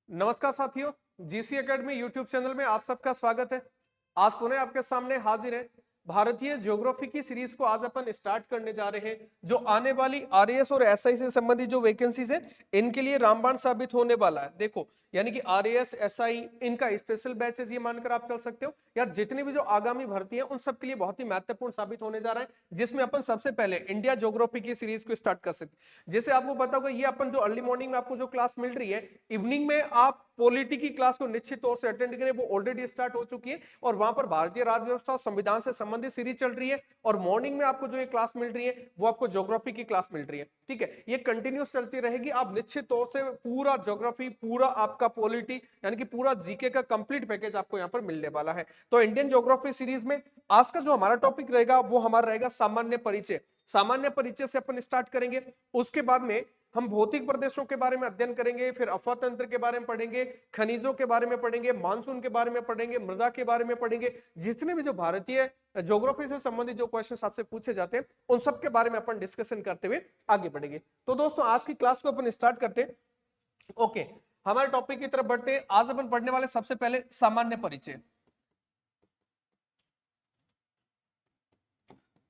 नमस्कार साथियों, GC academy YouTube channel में आप सबका स्वागत है। आज पुनः आपके सामने हाजिर है। भारतीय ज्योग्राफी की सीरीज को आज अपन स्टार्ट करने जा रहे हैं, जो आने वाली आरएएस और एसआई से संबंधित जो वैकेंसीज है इनके लिए रामबाण साबित होने वाला है। देखो, यानी कि आरएएस एसआई इनका स्पेशल बैचेस ये मानकर आप चल सकते हो, या जितनी भी जो आगामी भर्ती है उन सब के लिए बहुत ही महत्वपूर्ण साबित होने जा रहा है, जिसमें अपन सबसे पहले इंडिया ज्योग्राफी की सीरीज को स्टार्ट कर सकते हैं। जैसे आपको पता होगा, ये अपन जो अर्ली मॉर्निंग में आपको जो क्लास मिल रही है, इवनिंग में आप पॉलिटी की क्लास को निश्चित तौर से अटेंड करें, वो ऑलरेडी स्टार्ट हो चुकी है और वहां पर भारतीय राज्य व्यवस्था और संविधान से संबंधित सीरीज चल रही है। और मॉर्निंग में आपको जो ये क्लास मिल रही है वो आपको ज्योग्राफी की क्लास मिल रही है। ठीक है, ये कंटिन्यूस चलती रहेगी। आप निश्चित तौर से पूरा ज्योग्राफी, पूरा आपका पॉलिटी, यानी कि पूरा जीके का कंप्लीट पैकेज आपको यहाँ पर मिलने वाला है। तो इंडियन ज्योग्राफी सीरीज में आज का जो हमारा टॉपिक रहेगा वो हमारा रहेगा सामान्य परिचय। सामान्य परिचय से अपन स्टार्ट करेंगे। उसके बाद में हम भौतिक प्रदेशों के बारे में अध्ययन करेंगे, फिर अफवाह तंत्र के बारे में पढ़ेंगे, खनिजों के बारे में पढ़ेंगे, मानसून के बारे में पढ़ेंगे, मृदा के बारे में पढ़ेंगे। जितने भी जो भारतीय ज्योग्राफी से संबंधित जो क्वेश्चन आपसे पूछे जाते हैं उन सब के बारे में अपन डिस्कशन करते हुए आगे बढ़ेंगे। तो दोस्तों, आज की क्लास को अपन स्टार्ट करते हैं। ओके, हमारे टॉपिक की तरफ बढ़ते हैं। आज अपन पढ़ने वाले सबसे पहले सामान्य परिचय।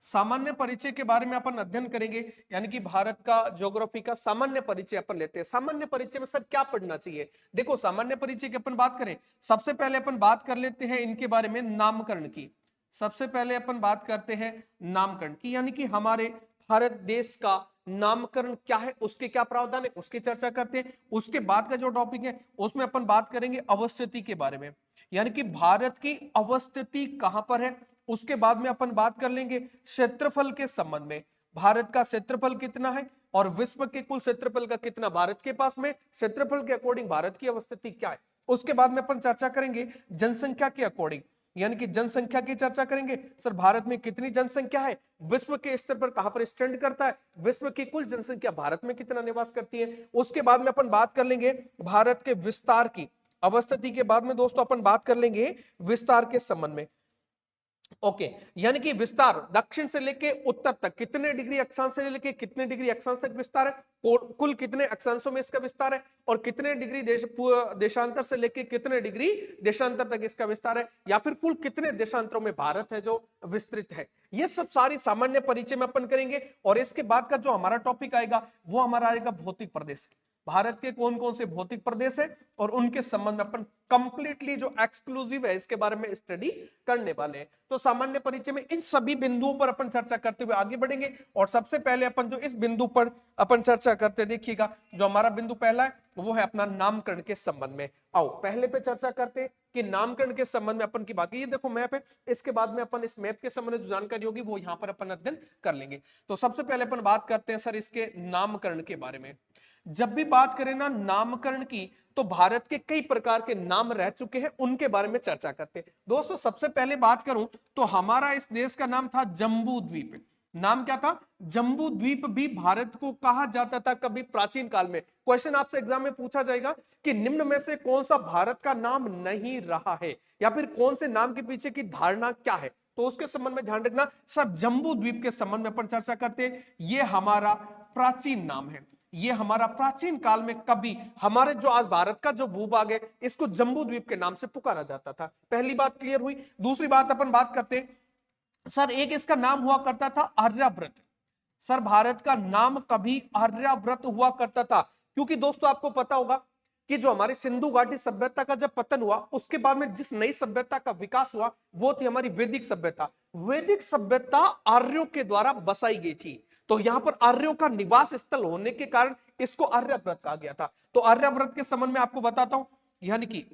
सामान्य परिचय के बारे में अपन अध्ययन करेंगे, यानी कि भारत का ज्योग्राफी का सामान्य परिचय अपन लेते हैं। सामान्य परिचय में सर क्या पढ़ना चाहिए? देखो, सामान्य परिचय की अपन बात करें, सबसे पहले अपन बात कर लेते हैं इनके बारे में नामकरण की। सबसे पहले अपन बात करते हैं नामकरण की, यानी कि हमारे भारत देश का नामकरण क्या है, उसके क्या प्रावधान है, उसकी चर्चा करते हैं। उसके बाद का जो टॉपिक है उसमें अपन बात करेंगे अवस्थिति के बारे में, यानी कि भारत की अवस्थिति कहां पर है। उसके बाद में अपन बात कर लेंगे क्षेत्रफल के संबंध में, भारत का क्षेत्रफल कितना है और विश्व के कुल क्षेत्रफल का कितना भारत के पास में, क्षेत्रफल के अकॉर्डिंग भारत की अवस्थिति क्या है। उसके बाद में अपन चर्चा करेंगे जनसंख्या के अकॉर्डिंग, यानी कि जनसंख्या की चर्चा करेंगे। सर, भारत में कितनी जनसंख्या है, विश्व के स्तर पर कहां पर स्टैंड करता है, विश्व की कुल जनसंख्या भारत में कितना निवास करती है। उसके बाद में अपन बात कर लेंगे भारत के विस्तार की। अवस्थिति के बाद में दोस्तों अपन बात कर लेंगे विस्तार के संबंध में। ओके, यानी कि विस्तार दक्षिण से लेके उत्तर तक कितने डिग्री अक्षांश से लेके कितने डिग्री अक्षांश तक विस्तार है, कुल कितने अक्षांशों में इसका विस्तार है, और कितने डिग्री देशांतर से लेके कितने डिग्री देशांतर तक इसका विस्तार है, या फिर कुल कितने देशांतरों में भारत है जो विस्तृत है। ये सब सारी सामान्य परिचय में अपन करेंगे। और इसके बाद का जो हमारा टॉपिक आएगा वो हमारा आएगा भौतिक प्रदेश। भारत के कौन कौन से भौतिक प्रदेश है और उनके संबंध में अपन कंप्लीटली जो एक्सक्लूसिव है इसके बारे में स्टडी करने वाले हैं। तो सामान्य परिचय में इन सभी बिंदुओं पर अपन चर्चा करते हुए आगे बढ़ेंगे। और सबसे पहले अपन जो इस बिंदु पर अपन चर्चा करते, देखिएगा जो हमारा बिंदु पहला है वो है अपना नामकरण के संबंध में। आओ पहले पे चर्चा करते हैं कि नामकरण के संबंध में अपन की बात की। ये देखो मैप है, इसके बाद में अपन इस मैप के संबंध में जो जानकारी होगी वो यहाँ पर अपन अध्ययन कर लेंगे। तो सबसे पहले अपन बात करते हैं सर इसके नामकरण के बारे में। जब भी बात करें ना नामकरण की, तो भारत के कई प्रकार के नाम रह चुके हैं, उनके बारे में चर्चा करते हैं। दोस्तों, सबसे पहले बात करूं तो हमारा इस देश का नाम था जम्बू द्वीप। नाम क्या था? जम्बू द्वीप भी भारत को कहा जाता था कभी प्राचीन काल में। क्वेश्चन आपसे एग्जाम में पूछा जाएगा कि निम्न में से कौन सा भारत का नाम नहीं रहा है, या फिर कौन से नाम के पीछे की धारणा क्या है, तो उसके संबंध में ध्यान रखना। सर, जम्बू द्वीप के संबंध में अपन चर्चा करते हैं। ये हमारा प्राचीन नाम है। ये हमारा प्राचीन काल में कभी हमारे जो आज भारत का जो भूभाग है इसको जम्बू द्वीप के नाम से पुकारा जाता था। पहली बात क्लियर हुई। दूसरी बात अपन बात करते हैं, सर एक इसका नाम हुआ करता था आर्यव्रत। सर, भारत का नाम कभी आर्यव्रत हुआ करता था, क्योंकि दोस्तों आपको पता होगा कि जो हमारी सिंधु घाटी सभ्यता का जब पतन हुआ उसके बाद में जिस नई सभ्यता का विकास हुआ वो थी हमारी वैदिक सभ्यता। वैदिक सभ्यता आर्यों के द्वारा बसाई गई थी, तो यहां पर आर्यों का निवास स्थल होने के कारण इसको आर्यव्रत कहा गया था। तो आर्यव्रत के संबंध में आपको बताता हूं, यानी कि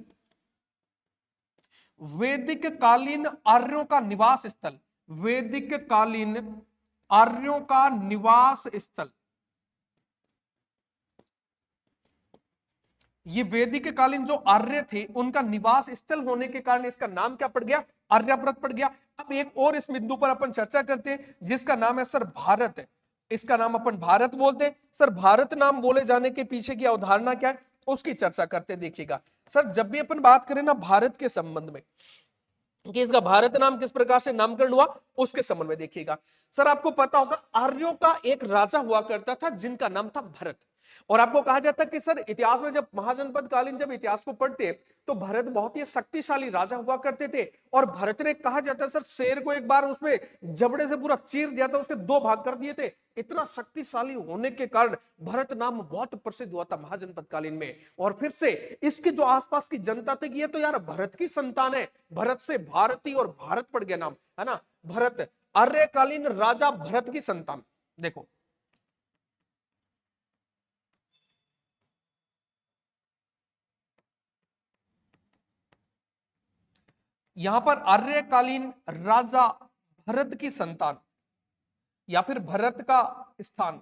वैदिक कालीन आर्यों का निवास स्थल, वैदिक कालीन आर्यों का निवास स्थल, ये वैदिक कालीन जो आर्य थे उनका निवास स्थल होने के कारण इसका नाम क्या पड़ गया? आर्यव्रत पड़ गया। अब एक और इस बिंदु पर अपन चर्चा करते हैं जिसका नाम है सर भारत। इसका नाम अपन भारत बोलते हैं। सर, भारत नाम बोले जाने के पीछे की अवधारणा क्या है उसकी चर्चा करते देखिएगा। सर, जब भी अपन बात करें ना भारत के संबंध में कि इसका भारत नाम किस प्रकार से नामकरण हुआ उसके संबंध में देखिएगा। सर, आपको पता होगा आर्यों का एक राजा हुआ करता था जिनका नाम था भरत। और आपको कहा जाता है कि सर इतिहास में जब महाजनपद कालीन जब इतिहास को पढ़ते तो भरत बहुत ही शक्तिशाली राजा हुआ करते थे, और भरत ने कहा जाता है सर शेर को एक बार उसमें जबड़े से पूरा चीर दिया था, उसके दो भाग कर दिए थे। इतना शक्तिशाली होने के कारण भरत नाम बहुत प्रसिद्ध हुआ था महाजनपद कालीन में। और फिर से इसके जो आसपास की जनता थी, ये तो यार भरत की संतान है, भरत से भारती और भारत पड़ गया नाम, है ना। भरत आर्यकालीन राजा भरत की संतान। देखो यहां पर आर्यकालीन राजा भरत की संतान या फिर भरत का स्थान,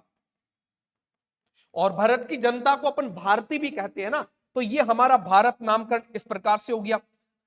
और भरत की जनता को अपन भारती भी कहते हैं ना, तो ये हमारा भारत नामकरण इस प्रकार से हो गया।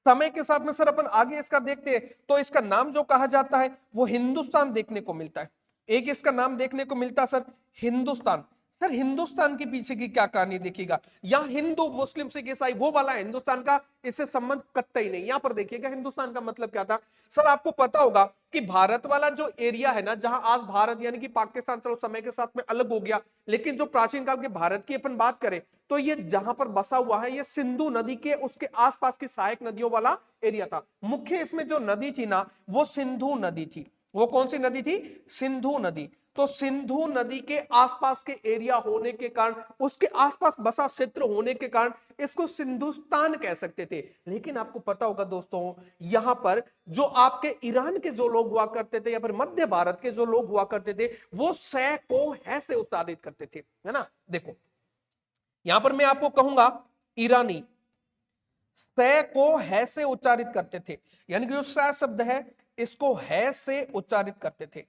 समय के साथ में सर अपन आगे इसका देखते हैं, तो इसका नाम जो कहा जाता है वो हिंदुस्तान देखने को मिलता है। एक इसका नाम देखने को मिलता है सर हिंदुस्तान। सर हिंदुस्तान के पीछे की क्या कहानी देखिएगा, यहाँ हिंदू मुस्लिम सिख ईसाई वो वाला हिंदुस्तान का इससे संबंध कतई नहीं। यहां पर देखिएगा हिंदुस्तान का मतलब क्या था। सर आपको पता होगा कि भारत वाला जो एरिया है ना, जहां आज भारत यानी कि पाकिस्तान, चलो समय के साथ में अलग हो गया, लेकिन जो प्राचीन काल के भारत की अपन बात करें तो ये जहां पर बसा हुआ है, ये सिंधु नदी के उसके आसपास की सहायक नदियों वाला एरिया था। मुख्य इसमें जो नदी थी ना वो सिंधु नदी थी। वो कौन सी नदी थी? सिंधु नदी। तो सिंधु नदी के आसपास के एरिया होने के कारण, उसके आसपास बसा क्षेत्र होने के कारण इसको सिंधुस्तान कह सकते थे। लेकिन आपको पता होगा दोस्तों, यहां पर जो आपके ईरान के जो लोग हुआ करते थे या फिर मध्य भारत के जो लोग हुआ करते थे, वो सै को है से उच्चारित करते थे, है ना। देखो यहां पर मैं आपको कहूंगा ईरानी सै को है से उच्चारित करते थे, यानी कि जो सै शब्द है इसको है से उच्चारित करते थे।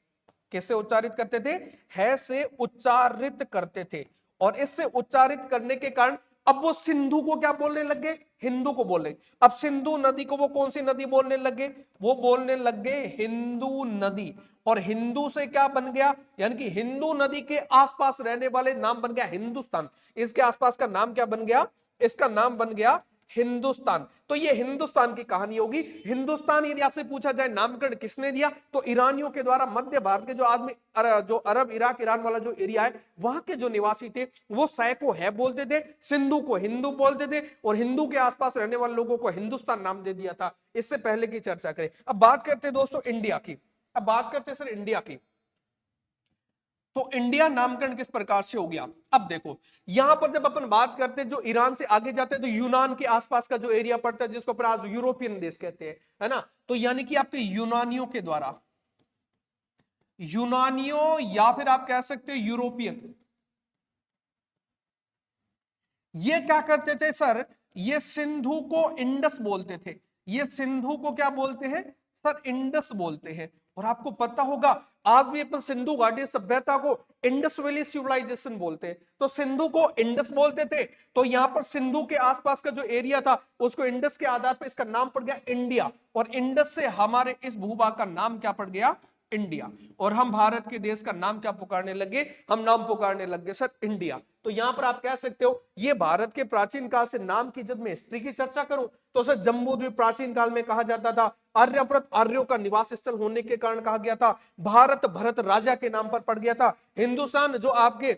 कैसे उच्चारित करते थे? है से उच्चारित करते थे। और इससे उच्चारित करने के कारण अब वो सिंधु को क्या बोलने लग गए? हिंदू को बोले। अब सिंधु नदी को वो कौन सी नदी बोलने लगे? वो बोलने लग गए हिंदू नदी। और हिंदू से क्या बन गया? यानी कि हिंदू नदी के आसपास रहने वाले नाम बन गया हिंदुस्तान। इसके आसपास का नाम क्या बन गया? इसका नाम बन गया हिंदुस्तान। तो ये हिंदुस्तान की कहानी होगी। हिंदुस्तान यदि आपसे पूछा जाए नामकरण किसने दिया, तो ईरानियों के द्वारा मध्य भारत के जो आदमी जो अरब इराक ईरान वाला जो एरिया है वहां के जो निवासी थे वो सै को है बोलते थे, सिंधु को हिंदू बोलते थे, और हिंदू के आसपास रहने वाले लोगों को हिंदुस्तान नाम दे दिया था। इससे पहले की चर्चा करें। अब बात करते दोस्तों इंडिया की। अब बात करते सर इंडिया की। तो इंडिया नामकरण किस प्रकार से हो गया? अब देखो यहां पर जब अपन बात करते हैं, जो ईरान से आगे जाते हैं तो यूनान के आसपास का जो एरिया पड़ता है जिसको अपन आज यूरोपियन देश कहते हैं, है ना। तो यानी कि आपके यूनानियों के द्वारा, यूनानियों या फिर आप कह सकते हो यूरोपियन, ये क्या करते थे सर? ये सिंधु को इंडस बोलते थे। ये सिंधु को क्या बोलते हैं सर? इंडस बोलते हैं। और आपको पता होगा आज भी अपन सिंधु घाटी सभ्यता को इंडस वैली सिविलाइजेशन बोलते हैं। तो सिंधु को इंडस बोलते थे, तो यहां पर सिंधु के आसपास का जो एरिया था उसको इंडस के आधार पर इसका नाम पड़ गया इंडिया। और इंडस से हमारे इस भूभाग का नाम क्या पड़ गया? इंडिया। और हम भारत के देश का नाम क्या पुकारने लगे? हम नाम पुकारने लगे सर इंडिया। तो यहां पर आप कह सकते हो ये भारत के प्राचीन काल से नाम की, जब मैं हिस्ट्री की चर्चा करूं तो सर जम्बू द्वीप प्राचीन काल में कहा जाता था, आर्यव्रत आर्यों का निवास स्थल होने के कारण कहा गया था, भारत भरत राजा के नाम पर पड़ गया था, हिंदुस्तान जो आपके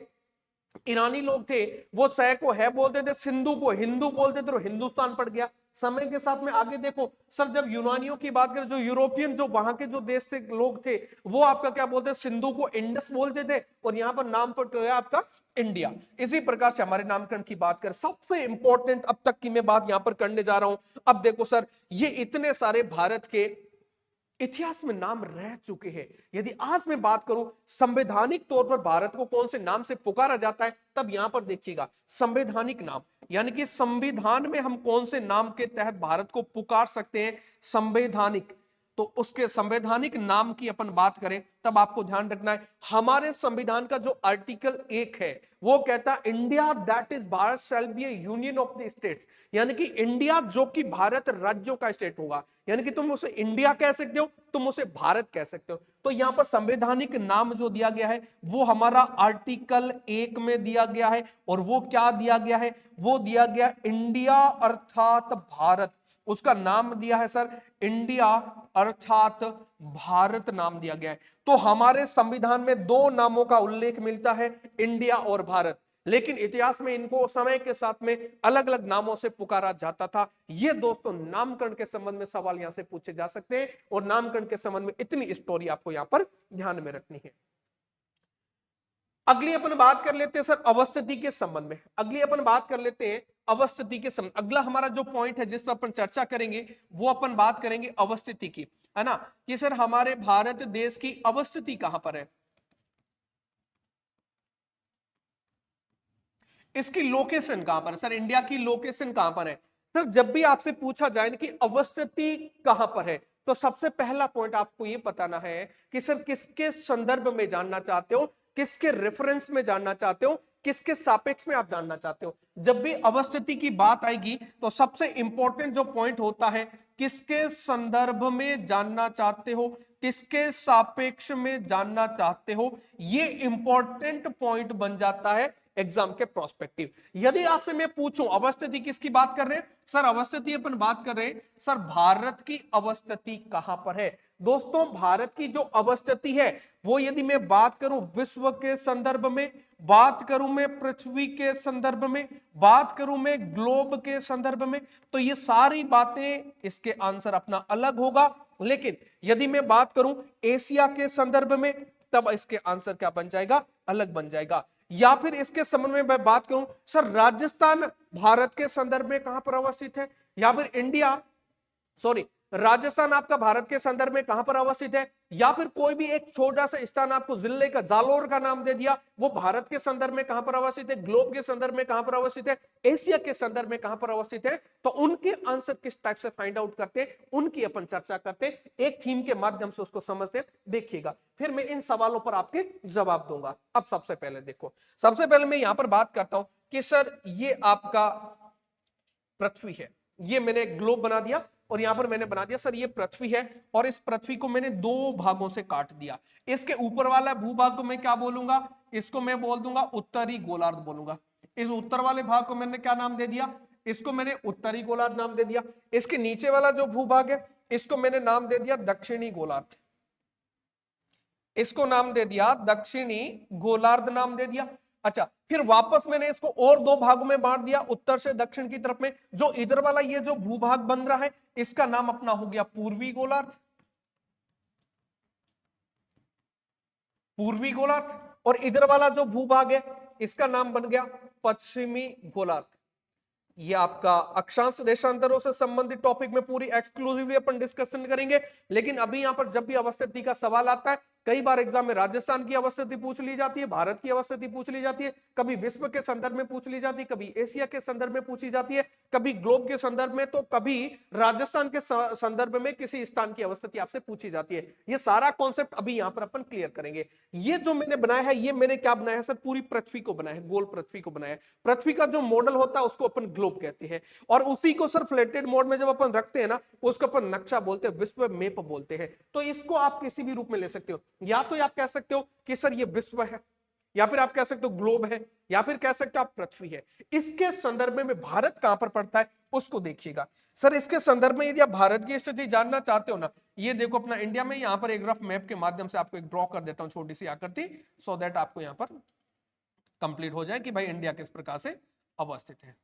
ईरानी लोग थे वो सै को है बोलते थे, सिंधु को हिंदू बोलते थे, तो हिंदुस्तान पड़ गया। समय के साथ में आगे देखो सर, जब यूनानियों की बात करें, जो यूरोपियन जो वहां के जो देश से लोग थे वो आपका क्या बोलते हैं? सिंधु को इंडस बोलते थे, और यहां पर नाम पड़ गया आपका इंडिया। इसी प्रकार से हमारे नामकरण की बात करें, सबसे इंपॉर्टेंट अब तक की मैं बात यहां पर करने जा रहा हूं। अब देखो सर, ये इतने सारे भारत के इतिहास में नाम रह चुके हैं। यदि आज मैं बात करूं संवैधानिक तौर पर भारत को कौन से नाम से पुकारा जाता है, तब यहां पर देखिएगा संवैधानिक नाम, यानी कि संविधान में हम कौन से नाम के तहत भारत को पुकार सकते हैं? संवैधानिक। तो उसके संवैधानिक नाम की अपन बात करें तब आपको ध्यान रखना है, हमारे संविधान का जो आर्टिकल 1 है वो कहता है India that is Bharat shall be A union of the states, यानी कि इंडिया जो कि भारत राज्यों का स्टेट होगा। यानी कि तुम उसे इंडिया कह सकते हो, तुम उसे भारत कह सकते हो। तो यहां पर संवैधानिक नाम जो दिया गया है वो हमारा आर्टिकल 1 में दिया गया है। और वो क्या दिया गया है? वो दिया गया इंडिया अर्थात भारत। उसका नाम दिया है सर इंडिया अर्थात भारत नाम दिया गया है। तो हमारे संविधान में दो नामों का उल्लेख मिलता है, इंडिया और भारत। लेकिन इतिहास में इनको समय के साथ में अलग अलग नामों से पुकारा जाता था। ये दोस्तों नामकरण के संबंध में सवाल यहां से पूछे जा सकते हैं, और नामकरण के संबंध में इतनी स्टोरी आपको यहां पर ध्यान में रखनी है। अगली अपन बात कर लेते हैं सर अवस्थिति के संबंध में। अगली अपन बात कर लेते हैं अवस्थिति के संबंध। अगला हमारा जो पॉइंट है जिस पर अपन चर्चा करेंगे वो अपन बात करेंगे अवस्थिति की, है ना, कि सर हमारे भारत देश की अवस्थिति कहां पर है, इसकी लोकेशन कहां पर है सर, इंडिया की लोकेशन कहां पर है। सर जब भी आपसे पूछा जाए कि अवस्थिति कहां पर है, तो सबसे पहला पॉइंट आपको यह बताना है कि सर किसके संदर्भ में जानना चाहते हो, किसके रेफरेंस में जानना चाहते हो, किसके सापेक्ष में आप जानना चाहते हो। जब भी अवस्थिति की बात आएगी तो सबसे इंपॉर्टेंट जो पॉइंट होता है, किसके संदर्भ में जानना चाहते हो, किसके सापेक्ष में जानना चाहते हो, ये इंपॉर्टेंट पॉइंट बन जाता है एग्जाम के प्रोस्पेक्टिव। यदि आपसे मैं पूछूं अवस्थिति किसकी बात कर रहे हैं, सर अवस्थिति अपन बात कर रहे हैं सर भारत की अवस्थिति कहां पर है। दोस्तों भारत की जो अवस्थिति है वो यदि मैं बात करूं विश्व के संदर्भ में, बात करूं मैं पृथ्वी के संदर्भ में, बात करूं मैं ग्लोब के संदर्भ में, तो ये सारी बातें इसके आंसर अपना अलग होगा। लेकिन यदि मैं बात करूं एशिया के संदर्भ में, तब इसके आंसर क्या बन जाएगा, अलग बन जाएगा। या फिर इसके संबंध में मैं बात करूं सर राजस्थान भारत के संदर्भ में कहां पर अवस्थित है, या फिर इंडिया सॉरी राजस्थान आपका भारत के संदर्भ में कहां पर अवस्थित है, या फिर कोई भी एक छोटा सा स्थान आपको जिले का जालोर का नाम दे दिया, वो भारत के संदर्भ में कहां पर अवस्थित है, ग्लोब के संदर्भ में कहां पर अवस्थित है, एशिया के संदर्भ में कहां पर अवस्थित है, तो उनके आंसर किस टाइप से फाइंड आउट करते हैं उनकी अपन चर्चा करते हैं, एक थीम के माध्यम से उसको समझते देखिएगा, फिर मैं इन सवालों पर आपके जवाब दूंगा। अब सबसे पहले देखो, सबसे पहले मैं यहां पर बात करता हूं कि सर ये आपका पृथ्वी है, ये मैंने ग्लोब बना दिया और यहां पर मैंने बना दिया सर ये पृथ्वी है, और इस पृथ्वी को मैंने दो भागों से काट दिया। इसके ऊपर वाला भूभाग को मैं क्या बोलूंगा, इसको मैं बोल दूंगा उत्तरी गोलार्ध बोलूंगा। इस उत्तर वाले भाग को मैंने क्या नाम दे दिया, इसको मैंने उत्तरी गोलार्ध नाम दे दिया। इसके नीचे वाला जो भूभाग है इसको मैंने नाम दे दिया दक्षिणी गोलार्ध, इसको नाम दे दिया दक्षिणी गोलार्ध नाम दे दिया। अच्छा फिर वापस मैंने इसको और दो भागों में बांट दिया उत्तर से दक्षिण की तरफ में, जो इधर वाला ये जो भूभाग बन रहा है इसका नाम अपना हो गया पूर्वी गोलार्ध, पूर्वी गोलार्ध, और इधर वाला जो भूभाग है इसका नाम बन गया पश्चिमी गोलार्ध। ये आपका अक्षांश देशांतरों से संबंधित टॉपिक में पूरी एक्सक्लूसिवली अपन डिस्कशन करेंगे। लेकिन अभी यहां पर जब भी अवस्थिति का सवाल आता है, कई बार एग्जाम में राजस्थान की अवस्थिति पूछ ली जाती है, भारत की अवस्थिति पूछ ली जाती है, कभी विश्व के संदर्भ में पूछ ली जाती है, कभी एशिया के संदर्भ में पूछी जाती है, कभी ग्लोब के संदर्भ में, तो कभी राजस्थान के संदर्भ में किसी स्थान की अवस्थिति आपसे पूछी जाती है। ये सारा कॉन्सेप्ट अभी यहां पर अपन क्लियर करेंगे। ये जो मैंने बनाया है, ये मैंने क्या बनाया है सर, पूरी पृथ्वी को बनाया है, गोल पृथ्वी को बनाया है। पृथ्वी का जो मॉडल होता है उसको अपन ग्लोब कहते हैं, और उसी को सर फ्लैटेड मोड में जब अपन रखते हैं ना, उसको अपन नक्शा बोलते हैं, विश्व मैप बोलते हैं। तो इसको आप किसी भी रूप में ले सकते हो, या तो आप कह सकते हो कि सर ये विश्व है, या फिर आप कह सकते हो ग्लोब है, या फिर कह सकते हो आप पृथ्वी है। इसके संदर्भ में भारत कहां पर पड़ता है उसको देखिएगा। सर इसके संदर्भ में यदि आप भारत की स्थिति जानना चाहते हो ना, ये देखो अपना इंडिया में, यहां पर एक रफ मैप के माध्यम से आपको एक ड्रॉ कर देता हूं छोटी सी आकृति, सो दैट आपको यहां पर कंप्लीट हो जाए कि भाई इंडिया किस प्रकार से अवस्थित है।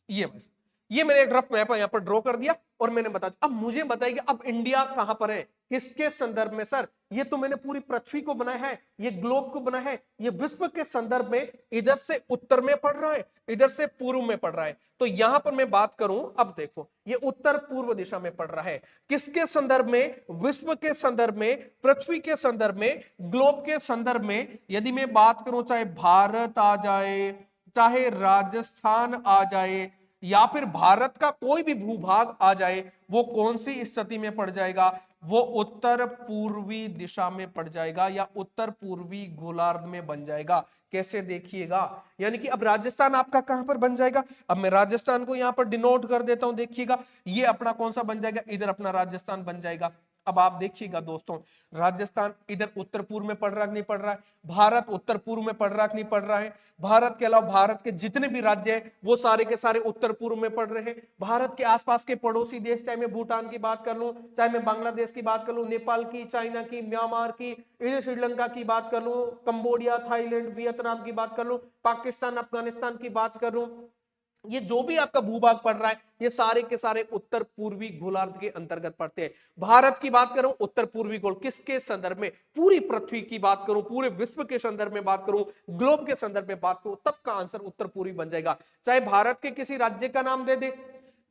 ये मैंने एक रफ मैप यहां पर ड्रॉ कर दिया और मैंने बता दिया। अब मुझे बताइए अब इंडिया कहां पर है, किसके संदर्भ में सर, ये तो मैंने पूरी पृथ्वी को बनाया है, ये ग्लोब को बनाया है, ये विश्व के संदर्भ में इधर से उत्तर में पड़ रहा है, इधर से पूर्व में पड़ रहा है। तो यहां पर मैं बात करूं, अब देखो ये उत्तर पूर्व दिशा में पड़ रहा है, किसके संदर्भ में, विश्व के संदर्भ में, पृथ्वी के संदर्भ में, ग्लोब के संदर्भ में। यदि मैं बात करूं चाहे भारत आ जाए, चाहे राजस्थान आ जाए, या फिर भारत का कोई भी भूभाग आ जाए, वो कौन सी स्थिति में पड़ जाएगा, वो उत्तर पूर्वी दिशा में पड़ जाएगा, या उत्तर पूर्वी गोलार्ध में बन जाएगा। कैसे देखिएगा, यानी कि अब राजस्थान आपका कहां पर बन जाएगा, अब मैं राजस्थान को यहां पर डिनोट कर देता हूं, देखिएगा ये अपना कौन सा बन जाएगा, इधर अपना राजस्थान बन जाएगा। अब आप देखिएगा दोस्तों, राजस्थान इधर उत्तर पूर्व में पड़ रहा है नहीं पड़ रहा है, भारत उत्तर पूर्व में पड़ रहा है नहीं पड़ रहा है, भारत के अलावा भारत के जितने भी राज्य हैं वो सारे के सारे उत्तर पूर्व में पड़ रहे हैं। भारत के आसपास के पड़ोसी देश, चाहे मैं भूटान की बात कर लूं, चाहे मैं बांग्लादेश की बात कर लूं, नेपाल की, चाइना की, म्यांमार की, इधर श्रीलंका की बात कर लूं, कंबोडिया, थाईलैंड, वियतनाम की बात कर लूं, पाकिस्तान, अफगानिस्तान की बात कर लूं, ये जो भी आपका भूभाग पड़ रहा है ये सारे के सारे उत्तर पूर्वी गोलार्ध के अंतर्गत पड़ते हैं। भारत की बात करूं उत्तर पूर्वी गोल किसके संदर्भ में, पूरी पृथ्वी की बात करूं, पूरे विश्व के संदर्भ में बात करूं, ग्लोब के संदर्भ में बात करूं, तब का आंसर उत्तर पूर्वी बन जाएगा। चाहे भारत के किसी राज्य का नाम दे दे,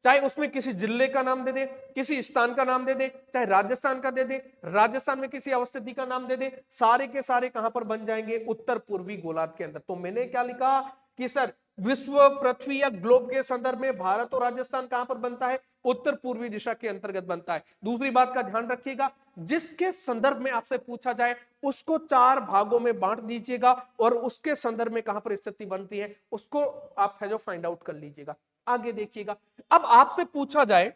चाहे उसमें किसी जिले का नाम दे दे, किसी स्थान का नाम दे दे, चाहे राजस्थान का दे दे, राजस्थान में किसी अवस्थिति का नाम दे दे, सारे के सारे कहां पर बन जाएंगे, उत्तर पूर्वी गोलार्ध के अंदर। तो मैंने क्या लिखा कि सर विश्व, पृथ्वी या ग्लोब के संदर्भ में भारत और राजस्थान कहां पर बनता है, उत्तर पूर्वी दिशा के अंतर्गत बनता है। दूसरी बात का ध्यान रखिएगा, जिसके संदर्भ में आपसे पूछा जाए उसको 4 भागों में बांट दीजिएगा और उसके संदर्भ में कहां पर स्थिति बनती है उसको आप है जो फाइंड आउट कर लीजिएगा। आगे देखिएगा, अब आपसे पूछा जाए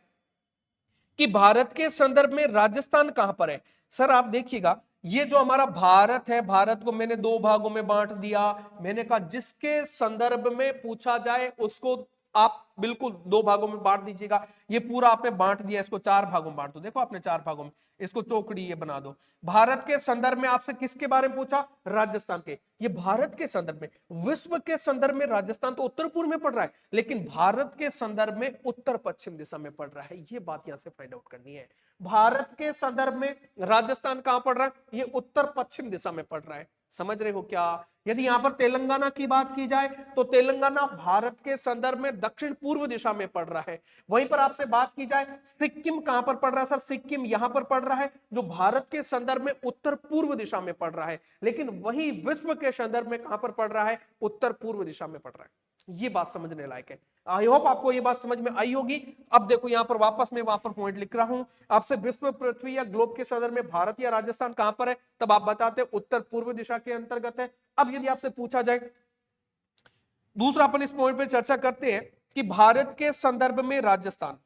कि भारत के संदर्भ में राजस्थान कहां पर है, सर आप देखिएगा ये जो हमारा भारत है, भारत को मैंने 2 भागों में बांट दिया। मैंने कहा जिसके संदर्भ में पूछा जाए उसको आप बिल्कुल 2 भागों में बांट दीजिएगा। ये पूरा आपने बांट दिया, इसको 4 भागों में बांट दो। देखो आपने 4 भागों में, इसको चौकड़ी ये बना दो। भारत के संदर्भ में आपसे किसके बारे में पूछा, राजस्थान के। ये भारत के संदर्भ में, विश्व के संदर्भ में राजस्थान तो उत्तर पूर्व में पड़ रहा है, लेकिन भारत के संदर्भ में उत्तर पश्चिम दिशा में पड़ रहा है। ये बात यहां से फाइंड आउट करनी है। भारत के संदर्भ में राजस्थान कहां पड़ रहा है, ये उत्तर पश्चिम दिशा में पड़ रहा है। समझ रहे हो क्या? यदि यहां पर तेलंगाना की बात की जाए तो तेलंगाना भारत के संदर्भ में दक्षिण पूर्व दिशा में पड़ रहा है। वहीं पर आपसे बात की जाए सिक्किम कहां पर पड़ रहा है, सर सिक्किम यहां पर पड़ रहा है जो भारत के संदर्भ में उत्तर पूर्व दिशा में पड़ रहा है, लेकिन वही विश्व के संदर्भ में कहां पर पड़ रहा है, उत्तर पूर्व दिशा में पड़ रहा है। ये बात समझने लायक है। आई होप आपको ये बात समझ में आई होगी। अब देखो यहां पर वापस मैं वहां पर पॉइंट लिख रहा हूं आपसे, विश्व, पृथ्वी या ग्लोब के संदर्भ में भारत या राजस्थान कहां पर है, तब आप बताते उत्तर पूर्व दिशा के अंतर्गत है। अब यदि आपसे पूछा जाए, दूसरा अपन इस पॉइंट पे चर्चा करते हैं कि भारत के संदर्भ में राजस्थान,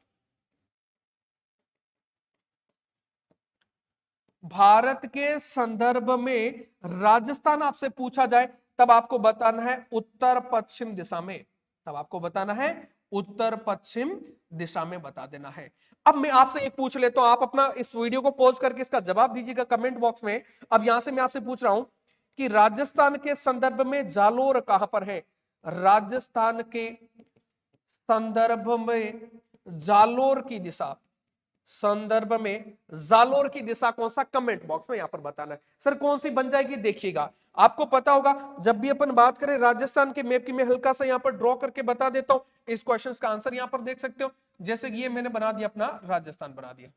भारत के संदर्भ में राजस्थान आपसे पूछा जाए तब आपको बताना है उत्तर पश्चिम दिशा में, तब आपको बताना है उत्तर पश्चिम दिशा में बता देना है। अब मैं आपसे एक पूछ लेता हूं, आप अपना इस वीडियो को पॉज करके इसका जवाब दीजिएगा कमेंट बॉक्स में। अब यहां से मैं आपसे पूछ रहा हूं कि राजस्थान के संदर्भ में जालोर कहां पर है, राजस्थान के संदर्भ में जालोर की दिशा, संदर्भ में जालोर की दिशा कौन सा, कमेंट बॉक्स में यहां पर बताना है। सर कौन सी बन जाएगी, देखिएगा आपको पता होगा जब भी अपन बात करें राजस्थान के मैप की, मैं हल्का सा यहां पर ड्रॉ करके बता देता हूं। इस क्वेश्चन का आंसर यहां पर देख सकते हो, जैसे कि ये मैंने बना दिया, अपना राजस्थान बना दिया,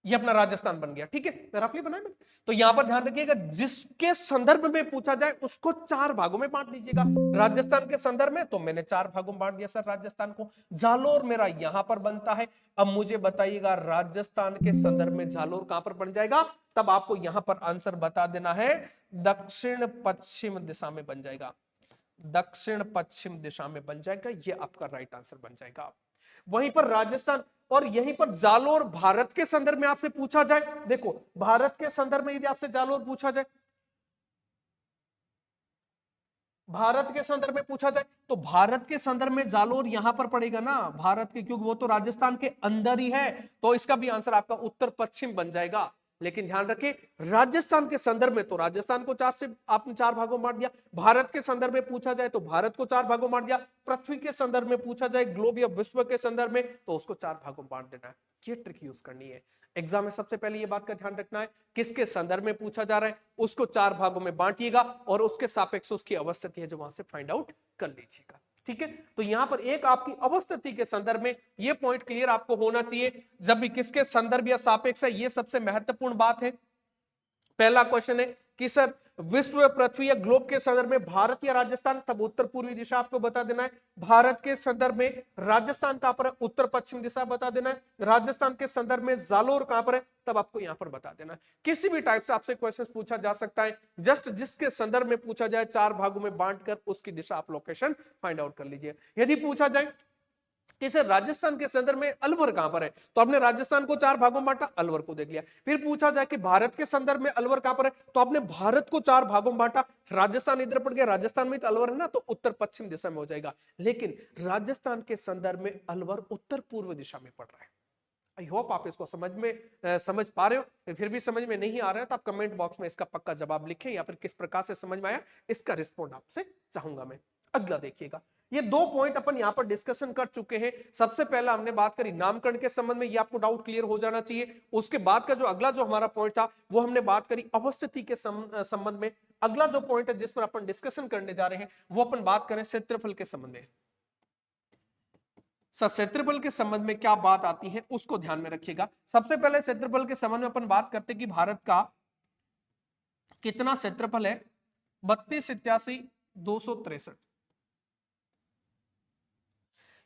ये अपना राजस्थान बन गया, ठीक है, रफली बनाया मैंने। तो यहां पर ध्यान रखिएगा जिसके संदर्भ में पूछा जाए उसको 4 भागों में बांट दीजिएगा। राजस्थान के संदर्भ में तो मैंने 4 भागों में बांट दिया सर राजस्थान को। जालोर मेरा यहां पर बनता है। अब मुझे बताइएगा राजस्थान के संदर्भ में जालोर कहां पर बन जाएगा, तब आपको यहां पर आंसर बता देना है दक्षिण पश्चिम दिशा में बन जाएगा, दक्षिण पश्चिम दिशा में बन जाएगा, ये आपका राइट आंसर बन जाएगा। वहीं पर राजस्थान और यहीं पर जालोर भारत के संदर्भ में आपसे पूछा जाए, देखो भारत के संदर्भ में यदि आपसे जालोर पूछा जाए, भारत के संदर्भ में पूछा जाए तो भारत के संदर्भ में जालोर यहां पर पड़ेगा ना, भारत के, क्योंकि वो तो राजस्थान के अंदर ही है, तो इसका भी आंसर आपका उत्तर पश्चिम बन जाएगा। लेकिन ध्यान रखिए राजस्थान के संदर्भ में तो राजस्थान को 4 से आपने 4 भागों में बांट दिया, भारत के संदर्भ में पूछा जाए तो भारत को 4 भागों में बांट दिया, पृथ्वी के संदर्भ में पूछा जाए, ग्लोब या विश्व के संदर्भ में, तो उसको 4 भागों में बांट देना है। ये ट्रिक यूज करनी है एग्जाम में। सबसे पहले ये बात का ध्यान रखना है किसके संदर्भ में पूछा जा रहा है उसको 4 भागों में बांटिएगा और उसके सापेक्ष उसकी अवस्थिति है जो वहां से फाइंड आउट कर लीजिएगा, ठीक है। तो यहां पर एक आपकी अवस्थिति के संदर्भ में ये पॉइंट क्लियर आपको होना चाहिए, जब भी किसके संदर्भ या सापेक्ष है, ये सबसे महत्वपूर्ण बात है। पहला क्वेश्चन है कि सर विश्व, पृथ्वी या ग्लोब के संदर्भ में भारत या राजस्थान, तब उत्तर पूर्वी दिशा आपको बता देना है। भारत के संदर्भ में राजस्थान कहां पर है, उत्तर पश्चिम दिशा बता देना है। राजस्थान के संदर्भ में जालोर कहां पर है, तब आपको यहां पर बता देना है। किसी भी टाइप से आपसे क्वेश्चन पूछा जा सकता है, जस्ट जिसके संदर्भ में पूछा जाए 4 भागों में बांटकर उसकी दिशा आप लोकेशन फाइंड आउट कर लीजिए। यदि पूछा जाए कि सर राजस्थान के संदर्भ में अलवर कहां पर है, तो आपने राजस्थान को 4 भागों में बांटा, अलवर को देख लिया। फिर पूछा जाए कि भारत के संदर्भ में अलवर कहां पर है, तो आपने भारत को 4 भागों में बांटा, राजस्थान इधर पड़ गया, राजस्थान में तो अलवर है ना, तो उत्तर पश्चिम दिशा में हो जाएगा। लेकिन राजस्थान के संदर्भ में अलवर उत्तर पूर्व दिशा में पड़ रहा है। आई होप आप इसको समझ पा रहे हो। फिर भी समझ में नहीं आ रहा है तो आप कमेंट बॉक्स में इसका पक्का जवाब लिखें, या फिर किस प्रकार से समझ में आया इसका रिस्पॉन्ड आपसे चाहूंगा मैं। अगला देखिएगा, ये 2 पॉइंट अपन यहां पर डिस्कशन कर चुके हैं। सबसे पहला हमने बात करी नामकरण के संबंध में, ये आपको डाउट क्लियर हो जाना चाहिए। उसके बाद का जो अगला जो हमारा पॉइंट था वो हमने बात करी अवस्थिति के संबंध में। अगला जो पॉइंट है जिस पर अपन डिस्कशन करने जा रहे हैं वो अपन बात करें क्षेत्रफल के संबंध में। क्षेत्रफल के संबंध में क्या बात आती है उसको ध्यान में रखिएगा। सबसे पहले क्षेत्रफल के संबंध में अपन बात करते हैं कि भारत का कितना क्षेत्रफल है, 3287,263।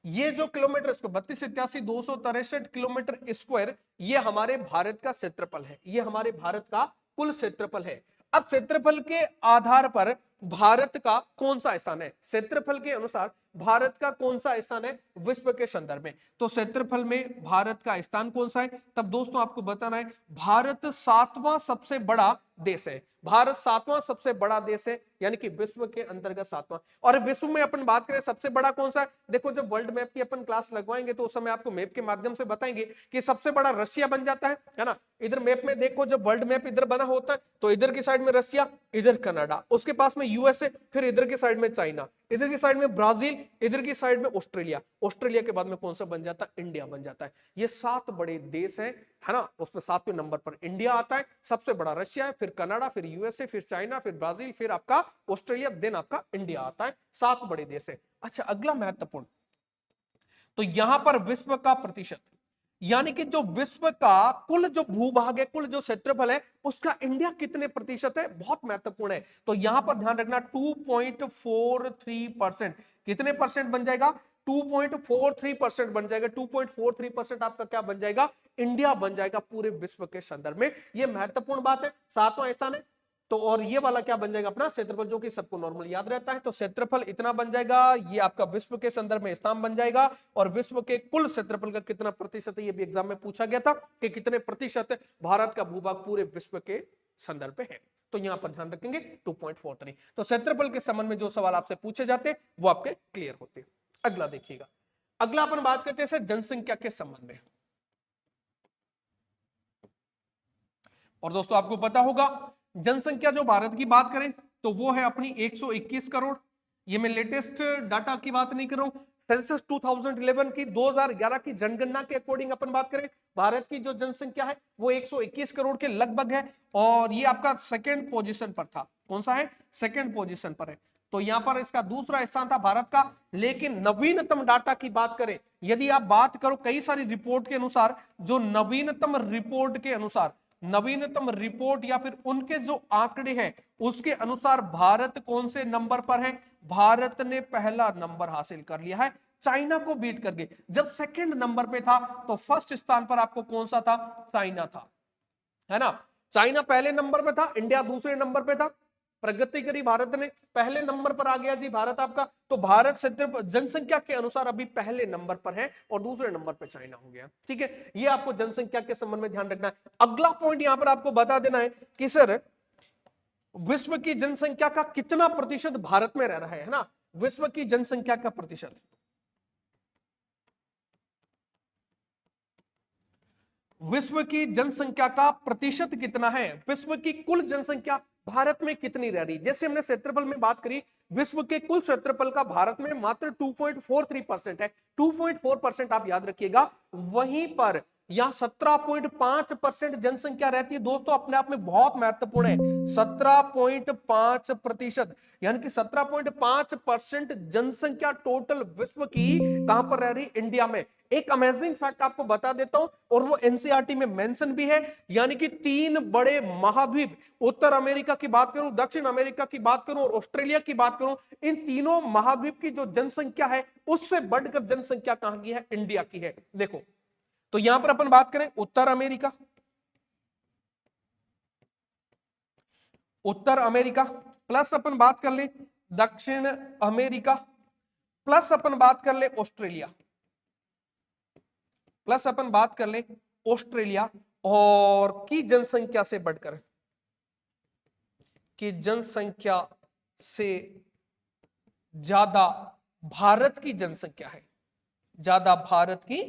ये जो किलोमीटर स्क्वायर 3287,263 किलोमीटर स्क्वायर, ये हमारे भारत का क्षेत्रफल है, ये हमारे भारत का कुल क्षेत्रफल है। अब क्षेत्रफल के आधार पर भारत का कौन सा स्थान है, क्षेत्रफल के अनुसार भारत का कौन सा स्थान है विश्व के संदर्भ में, तो क्षेत्रफल में भारत का स्थान कौन सा है। तब दोस्तों आपको बताना है भारत 7वां सबसे बड़ा देश है, भारत 7वां सबसे बड़ा देश है, यानी कि विश्व के अंतर्गत 7वां। और विश्व में अपन बात करें सबसे बड़ा कौन सा है, देखो जब वर्ल्ड मैप की अपन क्लास लगवाएंगे तो उस समय आपको मैप के माध्यम से बताएंगे कि सबसे बड़ा रशिया बन जाता है ना। इधर मैप में देखो जब वर्ल्ड मैप इधर बना होता है तो इधर की साइड में रशिया, इधर कनाडा, उसके पास में यूएसए, फिर इधर की साइड में चाइना, इधर की साइड में ब्राजील, इधर की साइड में ऑस्ट्रेलिया, ऑस्ट्रेलिया के बाद में कौन सा बन जाता है, इंडिया बन जाता है। ये 7 बड़े देश है ना, उसमें 7वें नंबर पर इंडिया आता है, सबसे बड़ा रशिया है, फिर कनाडा, फिर यूएसए, फिर चाइना, फिर ब्राजील, फिर आपका ऑस्ट्रेलिया, देन आपका इंडिया आता है। 7 बड़े देश है। अच्छा अगला महत्वपूर्ण, तो यहां पर विश्व का प्रतिशत, यानी कि जो विश्व का कुल जो भूभाग है, कुल जो क्षेत्रफल है, उसका इंडिया कितने प्रतिशत है, बहुत महत्वपूर्ण है। तो यहां पर ध्यान रखना 2.43%, कितने परसेंट बन जाएगा, 2.43% बन जाएगा। 2.43% आपका क्या बन जाएगा, इंडिया बन जाएगा पूरे विश्व के संदर्भ में। यह महत्वपूर्ण बात है, 7वां स्थान है। तो और ये वाला क्या बन जाएगा अपना क्षेत्रफल, जो कि सबको नॉर्मल याद रहता है। तो क्षेत्रफल इतना बन जाएगा, ये आपका विश्व के संदर्भ में स्थान बन जाएगा। और विश्व के कुल क्षेत्रफल का कितना प्रतिशत है, ये भी एग्जाम में पूछा गया था कि कितने प्रतिशत भारत का भूभाग पूरे विश्व के संदर्भ में है। तो यहां पर ध्यान रखेंगे 2.43। तो क्षेत्रफल के संबंध में जो सवाल आपसे पूछे जाते हैं वो आपके क्लियर होते हैं। अगला देखिएगा, अगला अपन बात करते हैं जनसंख्या के संबंध में। और दोस्तों आपको पता होगा जनसंख्या जो भारत की बात करें तो वो है अपनी 121 करोड़। ये मैं लेटेस्ट डाटा की बात नहीं कर रहा हूं, सेंसस 2011 की 2011 की जनगणना के अकॉर्डिंग अपन बात करें भारत की जो जनसंख्या है वो 121 करोड़ के लगभग है। और ये आपका सेकंड पोजीशन पर था, कौन सा है, सेकंड पोजीशन पर है। तो यहां पर इसका दूसरा स्थान था भारत का। लेकिन नवीनतम डाटा की बात करें, यदि आप बात करो कई सारी रिपोर्ट के अनुसार, जो नवीनतम रिपोर्ट के अनुसार, नवीनतम रिपोर्ट या फिर उनके जो आंकड़े हैं उसके अनुसार भारत कौन से नंबर पर है, भारत ने पहला नंबर हासिल कर लिया है चाइना को बीट करके। जब सेकंड नंबर पे था तो फर्स्ट स्थान पर आपको कौन सा था, चाइना था, है ना। चाइना पहले नंबर पे था, इंडिया दूसरे नंबर पे था। प्रगति करी भारत ने, पहले नंबर पर आ गया जी भारत आपका। तो भारत क्षेत्र जनसंख्या के अनुसार अभी पहले नंबर पर है और दूसरे नंबर पर चाइना हो गया। ठीक है, ये आपको जनसंख्या के संबंध में ध्यान रखना है। अगला पॉइंट यहां पर आपको बता देना है कि सर विश्व की जनसंख्या का कितना प्रतिशत भारत में रह रहा है ना, विश्व की जनसंख्या का प्रतिशत, विश्व की जनसंख्या का प्रतिशत कितना है, विश्व की कुल जनसंख्या भारत में कितनी रह रही। जैसे हमने क्षेत्रफल में बात करी, विश्व के कुल क्षेत्रफल का भारत में मात्र 2.43% है, 2.4% आप याद रखिएगा। वहीं पर यहां 17.5% जनसंख्या रहती है। दोस्तों अपने आप में बहुत महत्वपूर्ण है, 17.5%, यानी कि 17.5% जनसंख्या टोटल विश्व की कहां पर रह रही, इंडिया में। एक अमेजिंग फैक्ट आपको बता देता हूं और वो एनसीईआरटी में मेंशन भी है, यानी कि 3 बड़े महाद्वीप, उत्तर अमेरिका की बात करूं, दक्षिण अमेरिका की बात करूं और ऑस्ट्रेलिया की बात करूं, इन तीनों महाद्वीप की जो जनसंख्या है उससे बढ़कर जनसंख्या कहां की है, इंडिया की है। देखो तो यहां पर अपन बात करें उत्तर अमेरिका, उत्तर अमेरिका प्लस अपन बात कर ले दक्षिण अमेरिका प्लस अपन बात कर ले ऑस्ट्रेलिया। प्लस अपन बात कर ले ऑस्ट्रेलिया, और की जनसंख्या से बढ़कर, कि जनसंख्या से ज्यादा भारत की जनसंख्या है, ज्यादा भारत की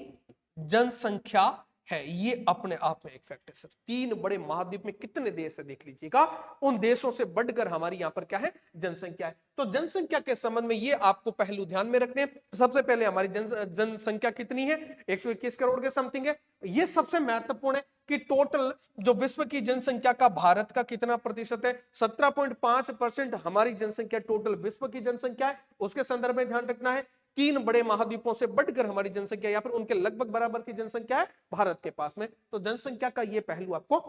जनसंख्या है, ये अपने आप में एक फैक्ट है सर। तीन बड़े महाद्वीप में कितने देश है देख लीजिएगा, उन देशों से बढ़कर हमारी यहां पर क्या है, जनसंख्या है। तो जनसंख्या के संबंध में ये आपको पहलू ध्यान में रखने हैं। सबसे पहले हमारी जनसंख्या कितनी है, 121 करोड़ के समथिंग है। ये सबसे महत्वपूर्ण है कि टोटल जो विश्व की जनसंख्या का भारत का कितना प्रतिशत है, 17.5% हमारी जनसंख्या टोटल विश्व की जनसंख्या है। उसके संदर्भ में ध्यान रखना है, तीन बड़े महाद्वीपों से बढ़कर हमारी जनसंख्या या फिर उनके लगभग बराबर की जनसंख्या है भारत के पास में। तो जनसंख्या का ये पहलू आपको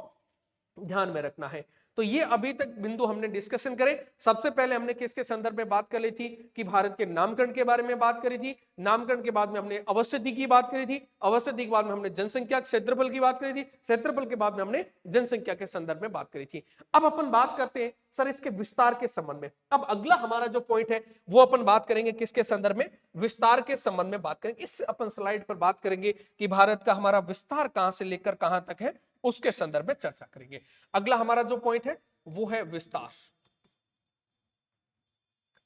ध्यान में रखना है। तो ये अभी तक बिंदु हमने डिस्कशन करे। सबसे पहले हमने किसके संदर्भ में बात कर ली थी, कि भारत के नामकरण के बारे में बात करी थी। नामकरण के बाद में हमने अवस्थिति की बात करी थी। अवस्थिति के बाद में हमने जनसंख्या क्षेत्रफल की बात करी थी। क्षेत्रफल के बाद में हमने जनसंख्या के संदर्भ में बात करी थी। अब अपन बात करते हैं सर इसके विस्तार के संबंध में। अब अगला हमारा जो पॉइंट है वो अपन बात करेंगे किसके संदर्भ में, विस्तार के संबंध में बात करेंगे। इस अपन स्लाइड पर बात करेंगे कि भारत का हमारा विस्तार कहां से लेकर कहां तक है, उसके संदर्भ में चर्चा करेंगे। अगला हमारा जो पॉइंट है वो है विस्तार,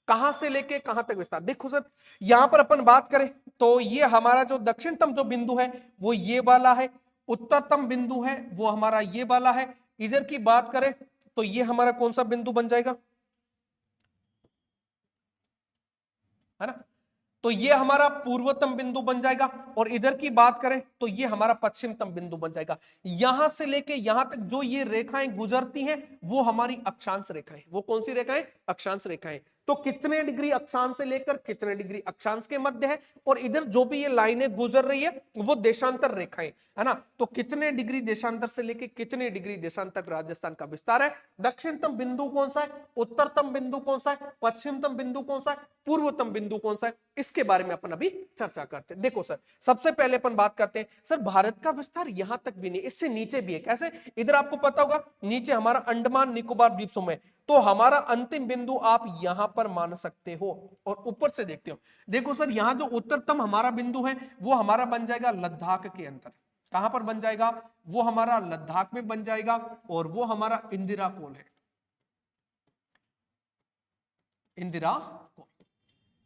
कहां से लेके कहां तक विस्तार। देखो सर यहां पर अपन बात करें तो ये हमारा जो दक्षिणतम जो बिंदु है वो ये वाला है, उत्तरतम बिंदु है वो हमारा ये वाला है। इधर की बात करें तो ये हमारा कौन सा बिंदु बन जाएगा, है ना, तो ये हमारा पूर्वतम बिंदु बन जाएगा। और इधर की बात करें तो ये हमारा पश्चिमतम बिंदु बन जाएगा। यहां से लेके यहां तक जो ये रेखाएं गुजरती हैं वो हमारी अक्षांश रेखाएं, वो कौन सी रेखाएं, अक्षांश रेखाएं। तो कितने डिग्री अक्षांश से लेकर कितने डिग्री अक्षांश के मध्य है, और इधर जो भी ये लाइनें गुजर रही है वो देशांतर रेखाएं, है ना। तो कितने डिग्री देशांतर से लेकर कितने डिग्री देशांतर राजस्थान का विस्तार है। दक्षिणतम बिंदु कौन सा है, उत्तरतम बिंदु कौन सा है, पश्चिमतम बिंदु कौन सा है, पूर्वतम बिंदु कौन सा है, इसके बारे में अपन अभी चर्चा करते हैं। देखो सर सबसे पहले अपन बात करते हैं सर भारत का विस्तार यहां तक भी नहीं, इससे नीचे भी है। कैसे, इधर आपको पता होगा नीचे हमारा अंडमान निकोबार द्वीप समूह है, तो हमारा अंतिम बिंदु आप यहां पर मान सकते हो। और ऊपर से देखते हो, देखो सर यहां जो उत्तरतम हमारा बिंदु है वो हमारा बन जाएगा लद्दाख के अंदर। कहां पर बन जाएगा, वो हमारा लद्दाख में बन जाएगा, और वो हमारा इंदिरा कोल है, इंदिरा कोल।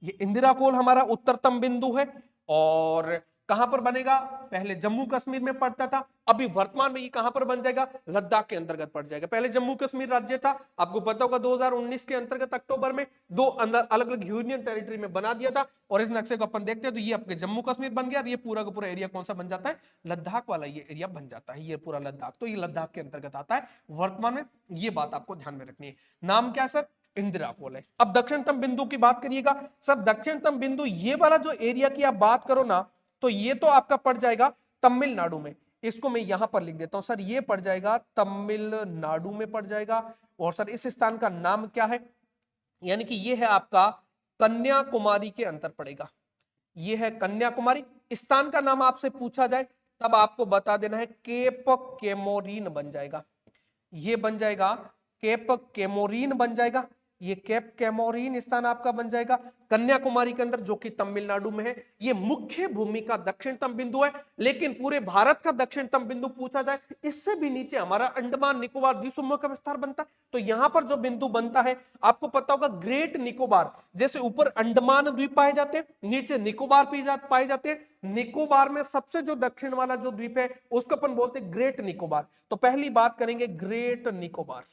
ये इंदिरा कोल हमारा उत्तरतम बिंदु है। और कहां पर बनेगा, पहले जम्मू कश्मीर में पड़ता था, अभी वर्तमान में ये कहां पर बन जाएगा, लद्दाख के अंतर्गत पड़ जाएगा। पहले जम्मू कश्मीर राज्य था, आपको पता होगा 2019 के अंतर्गत अक्टूबर में दो अलग अलग यूनियन टेरिटरी में बना दिया था। और इस नक्शे को अपन देखते हैं तो ये आपके जम्मू कश्मीर बन गया, और ये पूरा का पूरा एरिया कौन सा बन जाता है, लद्दाख वाला ये एरिया बन जाता है। ये पूरा लद्दाख, तो ये लद्दाख के अंतर्गत आता है वर्तमान में। ये बात आपको ध्यान में रखनी है। नाम क्या सर, इंदिरा कोल है। अब दक्षिणतम बिंदु की बात करिएगा सर, दक्षिणतम बिंदु ये वाला जो एरिया की आप बात करो ना, तो ये तो आपका पड़ जाएगा तमिलनाडु में। इसको मैं यहां पर लिख देता हूं सर, ये पड़ जाएगा तमिलनाडु में पड़ जाएगा। और सर इस स्थान का नाम क्या है, यानी कि ये है आपका कन्याकुमारी के अंतर पड़ेगा। ये है कन्याकुमारी। स्थान का नाम आपसे पूछा जाए तब आपको बता देना है केप केमोरीन बन जाएगा। ये बन जाएगा केप केमोरीन बन जाएगा। ये केप केमोरीन स्थान आपका बन जाएगा कन्याकुमारी के अंदर, जो कि तमिलनाडु में है। ये मुख्य भूमि का दक्षिणतम बिंदु है। लेकिन पूरे भारत का दक्षिणतम बिंदु पूछा जाए, इससे भी नीचे हमारा अंडमान निकोबार द्वीप समूह का विस्तार बनता है। तो यहां पर जो बिंदु बनता है आपको पता होगा, ग्रेट निकोबार, जैसे ऊपर अंडमान द्वीप पाए जाते हैं, नीचे निकोबार पाए जाते हैं। निकोबार में सबसे जो दक्षिण वाला जो द्वीप है उसको अपन बोलते हैं ग्रेट निकोबार। तो पहली बात करेंगे ग्रेट निकोबार,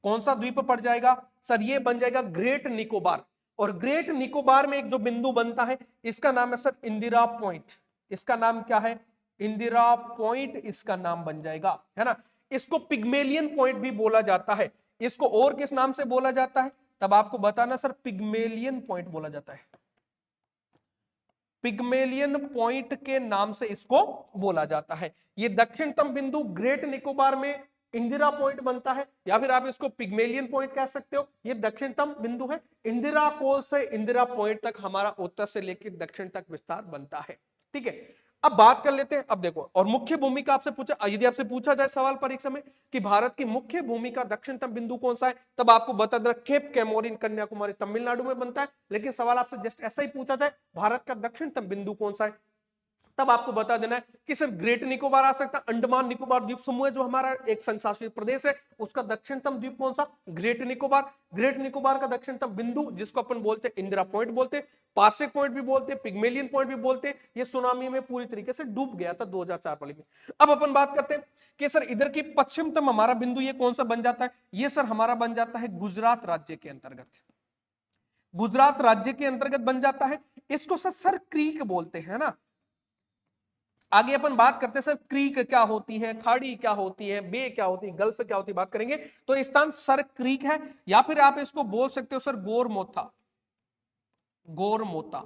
कौन सा द्वीप पड़ जाएगा सर, ये बन जाएगा ग्रेट निकोबार। और ग्रेट निकोबार में एक जो बिंदु बनता है इसका नाम है सर इंदिरा पॉइंट। इसका नाम क्या है, इंदिरा पॉइंट इसका नाम बन जाएगा, है ना। इसको पिग्मेलियन पॉइंट भी बोला जाता है। इसको और किस नाम से बोला जाता है तब आपको बताना सर, पिग्मेलियन पॉइंट बोला जाता है। पिग्मेलियन पॉइंट के नाम से इसको बोला जाता है। ये दक्षिणतम बिंदु ग्रेट निकोबार में इंदिरा पॉइंट बनता है, या फिर आप इसको पिग्मेलियन पॉइंट कह सकते हो। ये दक्षिणतम बिंदु है। इंदिरा कोल से इंदिरा पॉइंट तक हमारा उत्तर से लेकर दक्षिण तक विस्तार बनता है, ठीक है। अब बात कर लेते हैं, अब देखो, और मुख्य भूमिका आपसे पूछा, यदि आपसे पूछा जाए सवाल परीक्षा में कि भारत की मुख्य भूमिका दक्षिणतम बिंदु कौन सा है, तब आपको बता देना केप कैमोरिन कन्याकुमारी तमिलनाडु में बनता है। लेकिन सवाल आपसे जस्ट ऐसा ही पूछा जाए भारत का दक्षिणतम बिंदु कौन सा है, तब आपको बता देना है कि सिर्फ ग्रेट निकोबार आ सकता है। अंडमान निकोबार द्वीप समूह है जो हमारा एक संघ शासित प्रदेश है, उसका दक्षिणतम द्वीप कौन सा, ग्रेट निकोबार। ग्रेट निकोबार का दक्षिणतम बिंदु जिसको अपन बोलते हैं इंदिरा पॉइंट बोलते हैं, पार्सेक पॉइंट भी बोलते हैं, पिग्मेलियन पॉइंट भी बोलते हैं, ये सुनामी में पूरी तरीके से डूब गया था 2004 वाले में। अब अपन बात करते हैं कि सर इधर की पश्चिमतम हमारा बिंदु ये कौन सा बन जाता है, ये सर हमारा बन जाता है गुजरात राज्य के अंतर्गत, गुजरात राज्य के अंतर्गत बन जाता है। इसको सर क्रीक बोलते हैं ना। आगे अपन बात करते हैं सर क्रीक क्या होती है, खाड़ी क्या होती है, बे क्या होती है, गल्फ क्या होती है, बात करेंगे। तो स्थान सर क्रीक है, या फिर आप इसको बोल सकते हो सर गोरमोथा, गोरमोता,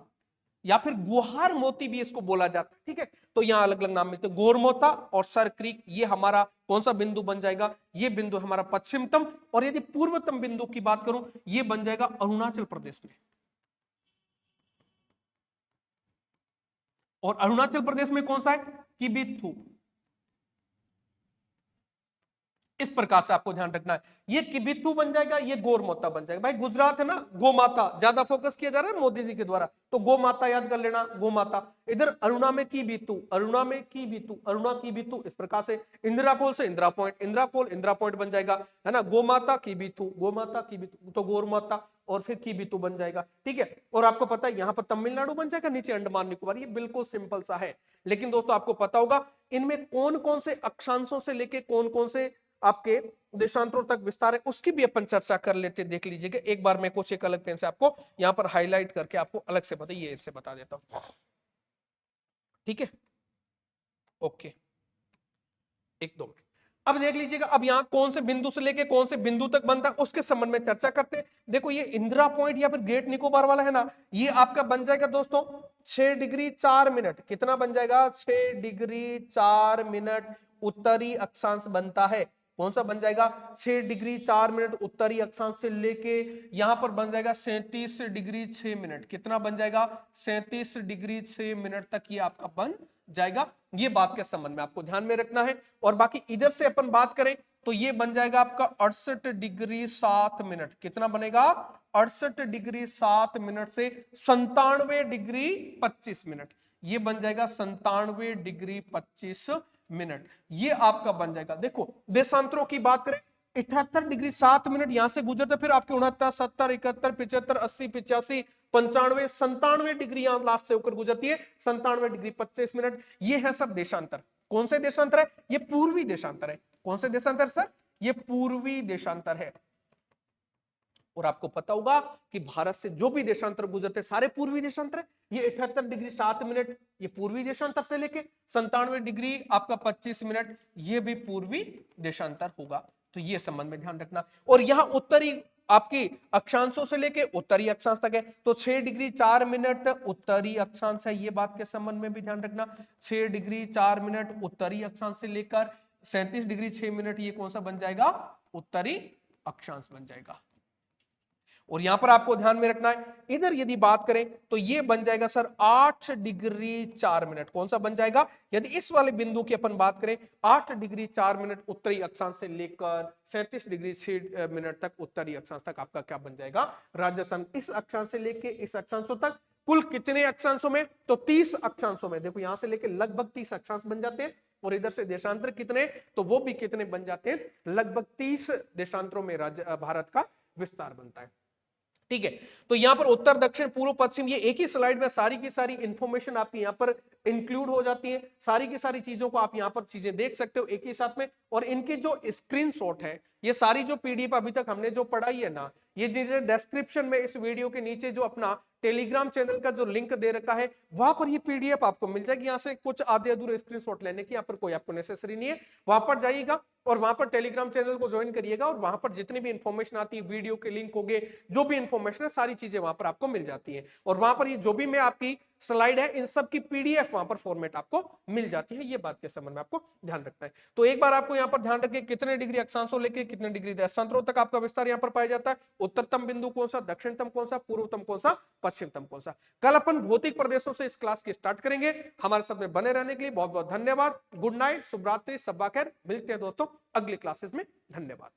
या फिर गुहार मोती भी इसको बोला जाता है, ठीक है। तो यहां अलग अलग नाम मिलते हैं, गोरमोता और सर क्रीक, ये हमारा कौन सा बिंदु बन जाएगा, ये बिंदु हमारा पश्चिमतम। और यदि पूर्वतम बिंदु की बात करूं, ये बन जाएगा अरुणाचल प्रदेश में। और अरुणाचल प्रदेश में कौन सा है, किबिथु। इस प्रकार से आपको ध्यान रखना है, ये किबिथु बन जाएगा, ये गोरमोता बन जाएगा। भाई गुजरात है ना, गोमाता ज्यादा फोकस किया जा रहा है मोदी जी के द्वारा, तो गोमाता याद कर लेना, गोमाता। इधर अरुणा में किबिथु, अरुणा में किबिथु, अरुणा किबिथु, इस प्रकार से इंदिरा कोल से इंदिरा पॉइंट, इंदिरा कोल इंदिरा पॉइंट बन जाएगा, है ना। गोमाता किबिथु, गोमाता किबिथु, तो गोरमाता और फिर किबिथु बन जाएगा, ठीक है। और आपको पता है यहां पर तमिलनाडु बन जाएगा, नीचे अंडमान निकोबार, ये बिल्कुल सिंपल सा है। लेकिन दोस्तों आपको पता होगा इनमें कौन कौन से अक्षांशों से लेके कौन कौन से आपके देशांतरों तक विस्तार है, उसकी भी अपन चर्चा कर लेते हैं। देख लीजिएगा एक बार, मैं कुछ एक अलग पेन से आपको यहां पर हाईलाइट करके आपको अलग से बताइए, इससे बता देता हूं, ठीक है। ओके, एक दो मिनट। अब देख लीजिएगा, अब यहां कौन से बिंदु से लेके कौन से बिंदु तक बनता है उसके संबंध में चर्चा करते हैं। देखो ये इंदिरा पॉइंट या फिर ग्रेट निकोबार वाला है ना, ये आपका बन जाएगा दोस्तों 6 डिग्री 4 मिनट, कितना बन जाएगा, 6 डिग्री 4 मिनट उत्तरी अक्षांश बनता है। कौन सा बन जाएगा, 6 डिग्री 4 मिनट उत्तरी अक्षांश से लेके यहां पर बन जाएगा 37 डिग्री 6 मिनट, कितना बन जाएगा, 37 डिग्री 6 मिनट तक ये आपका बन जाएगा। ये बात के संबंध में आपको ध्यान में रखना है। और बाकी इधर से अपन बात करें तो ये बन जाएगा आपका 68 डिग्री 7 मिनट, कितना बनेगा, 68 डिग्री 7 मिनट से 97 डिग्री 25 मिनट, ये बन जाएगा 97 डिग्री 25 मिनट, ये आपका बन जाएगा। देखो देशांतरों की बात करें, 78 डिग्री 7 मिनट यहां से गुजरते, फिर आपके 69 70 71 75 80 85 95 97 डिग्री यहां लास्ट से होकर गुजरती है, 97 डिग्री 25 मिनट, ये है सर देशांतर। कौन से देशांतर है, ये पूर्वी देशांतर है। कौन से देशांतर सर, ये पूर्वी देशांतर है। और आपको पता होगा कि भारत से जो भी देशांतर गुजरते सारे पूर्वी देशांतर है। ये 78 डिग्री 7 मिनट ये पूर्वी देशांतर से लेके 97 डिग्री आपका 25 मिनट ये भी पूर्वी देशांतर होगा। तो ये संबंध में ध्यान रखना। और यहां उत्तरी आपकी अक्षांशों से लेके उत्तरी अक्षांश तक है, तो 6 डिग्री 4 मिनट उत्तरी अक्षांश है, ये बात के संबंध में भी ध्यान रखना। 6 डिग्री 4 मिनट उत्तरी अक्षांश से लेकर 37 डिग्री 6 मिनट ये कौन सा बन जाएगा, उत्तरी अक्षांश बन जाएगा। और यहां पर आपको ध्यान में रखना है, इधर यदि बात करें तो ये बन जाएगा सर 8 डिग्री 4 मिनट, कौन सा बन जाएगा, यदि इस वाले बिंदु की अपन बात करें 8 डिग्री 4 मिनट उत्तरी अक्षांश से लेकर 37 डिग्री 6 मिनट तक उत्तरी अक्षांश तक आपका क्या बन जाएगा, राजस्थान। इस अक्षांश से लेकर इस अक्षांशों तक कुल कितने अक्षांशों में, तो 30 अक्षांशों में। देखो यहां से लेकर लगभग 30 अक्षांश बन जाते हैं, और इधर से देशांतर कितने, तो वो भी कितने बन जाते हैं, लगभग 30 देशांतरों में भारत का विस्तार बनता है। ठीक है, तो यहां पर उत्तर दक्षिण पूर्व पश्चिम ये एक ही स्लाइड में सारी की सारी इंफॉर्मेशन आपकी यहां पर इंक्लूड हो जाती है। सारी की सारी चीजों को आप यहां पर चीजें देख सकते हो एक ही साथ में। और इनकी जो स्क्रीनशॉट है, ये सारी जो पीडीएफ अभी तक हमने जो पढ़ाई है ना, ये चीजें डिस्क्रिप्शन में इस वीडियो के नीचे जो अपना टेलीग्राम चैनल का जो लिंक दे रखा है वहां पर ये पीडीएफ आपको मिल जाएगी। यहाँ से कुछ आधे अधूरे स्क्रीनशॉट लेने की यहाँ पर कोई आपको नेसेसरी नहीं है। वहां पर जाइएगा और वहां पर टेलीग्राम चैनल को ज्वाइन करिएगा, और वहां पर जितनी भी इंफॉर्मेशन आती है, वीडियो के लिंक हो गए, जो भी इंफॉर्मेशन है, सारी चीजें वहां पर आपको मिल जाती है। और वहां पर ये जो भी मैं आपकी स्लाइड है, इन सब की पीडीएफ वहां पर फॉर्मेट आपको मिल जाती है। ये बात के संबंध में आपको ध्यान रखना है। तो एक बार आपको यहाँ पर ध्यान रखिए, कितने डिग्री अक्षांशों लेके कितने डिग्री देशांतरों तक आपका विस्तार यहाँ पर पाया जाता है। उत्तरतम बिंदु कौन सा, दक्षिणतम कौन सा, पूर्वतम कौन सा, पश्चिमतम कौन सा। कल अपन भौतिक प्रदेशों से इस क्लास की स्टार्ट करेंगे। हमारे साथ में बने रहने के लिए बहुत बहुत धन्यवाद। गुड नाइट, शुभ रात्रि, शब्बा खैर। मिलते हैं दोस्तों अगली क्लासेस में। धन्यवाद।